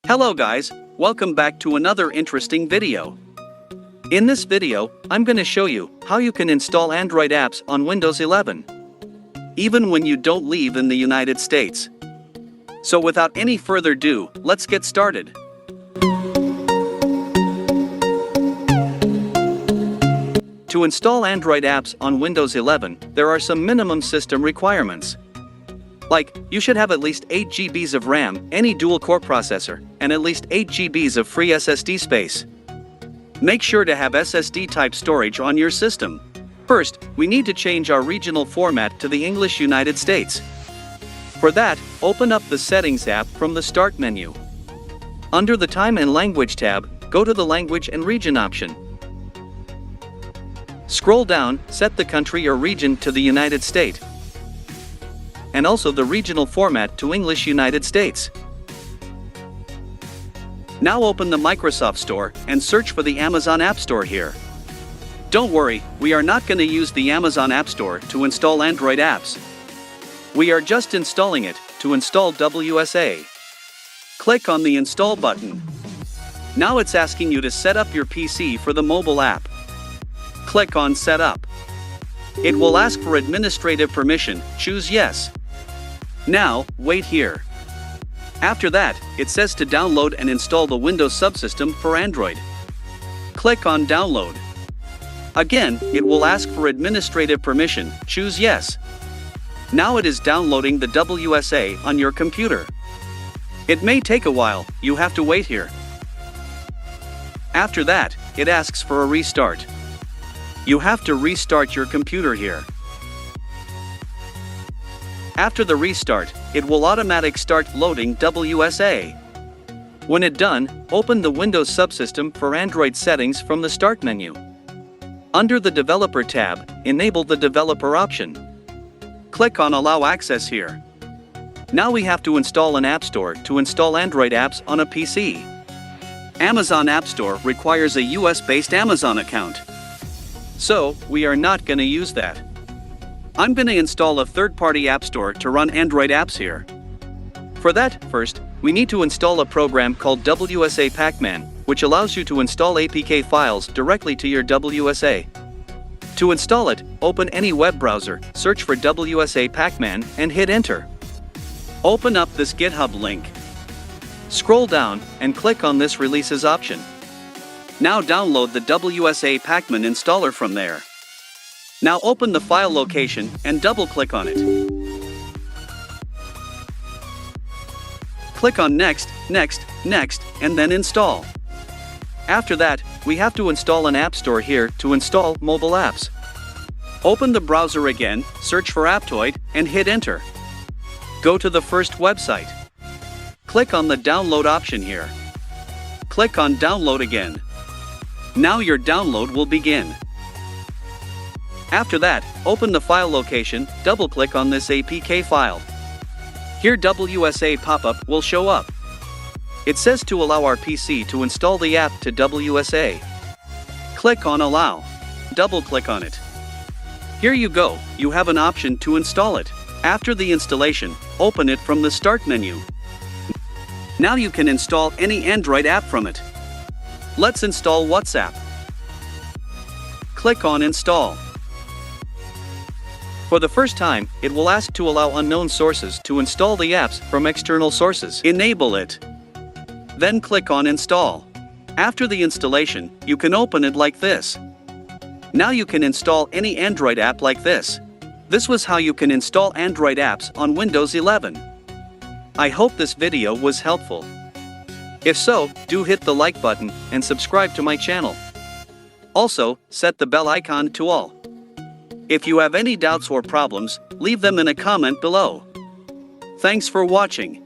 Hello guys, welcome back to another interesting video. In this video, I'm gonna show you how you can install Android apps on Windows 11, even when you don't live in the United States. So without any further ado, let's get started. To install Android apps on Windows 11, there are some minimum system requirements. Like, you should have at least 8 GB of RAM, any dual-core processor, and at least 8 GB of free SSD space. Make sure to have SSD-type storage on your system. First, we need to change our regional format to the English United States. For that, open up the Settings app from the Start menu. Under the Time and Language tab, go to the Language and Region option. Scroll down, set the country or region to the United States, and also the regional format to English United States. Now open the Microsoft Store and search for the Amazon App Store here. Don't worry, we are not going to use the Amazon App Store to install Android apps. We are just installing it to install WSA. Click on the Install button. Now it's asking you to set up your PC for the mobile app. Click on Set Up. It will ask for administrative permission, choose Yes. Now, wait here. After that, it says to download and install the Windows subsystem for Android. Click on Download. Again, it will ask for administrative permission, choose Yes. Now it is downloading the WSA on your computer. It may take a while, you have to wait here. After that, it asks for a restart. You have to restart your computer here. After the restart, it will automatically start loading WSA. When it's done, open the Windows subsystem for Android settings from the Start menu. Under the Developer tab, enable the Developer option. Click on Allow Access here. Now we have to install an App Store to install Android apps on a PC. Amazon App Store requires a US-based Amazon account. So, we are not going to use that. I'm going to install a third-party app store to run Android apps here. For that, first, we need to install a program called WSA Pacman, which allows you to install APK files directly to your WSA. To install it, open any web browser, search for WSA Pacman, and hit Enter. Open up this GitHub link. Scroll down, and click on this Releases option. Now download the WSA Pacman installer from there. Now open the file location and double-click on it. Click on Next, Next, Next, and then Install. After that, we have to install an app store here to install mobile apps. Open the browser again, search for Aptoide, and hit Enter. Go to the first website. Click on the Download option here. Click on Download again. Now your download will begin. After that, open the file location, double-click on this APK file. Here WSA pop-up will show up. It says to allow our PC to install the app to WSA. Click on Allow. Double-click on it. Here you go, you have an option to install it. After the installation, open it from the Start menu. Now you can install any Android app from it. Let's install WhatsApp. Click on Install. For the first time, it will ask to allow unknown sources to install the apps from external sources. Enable it. Then click on Install. After the installation, you can open it like this. Now you can install any Android app like this. This was how you can install Android apps on Windows 11. I hope this video was helpful. If so, do hit the like button and subscribe to my channel. Also, set the bell icon to all. If you have any doubts or problems, leave them in a comment below. Thanks for watching.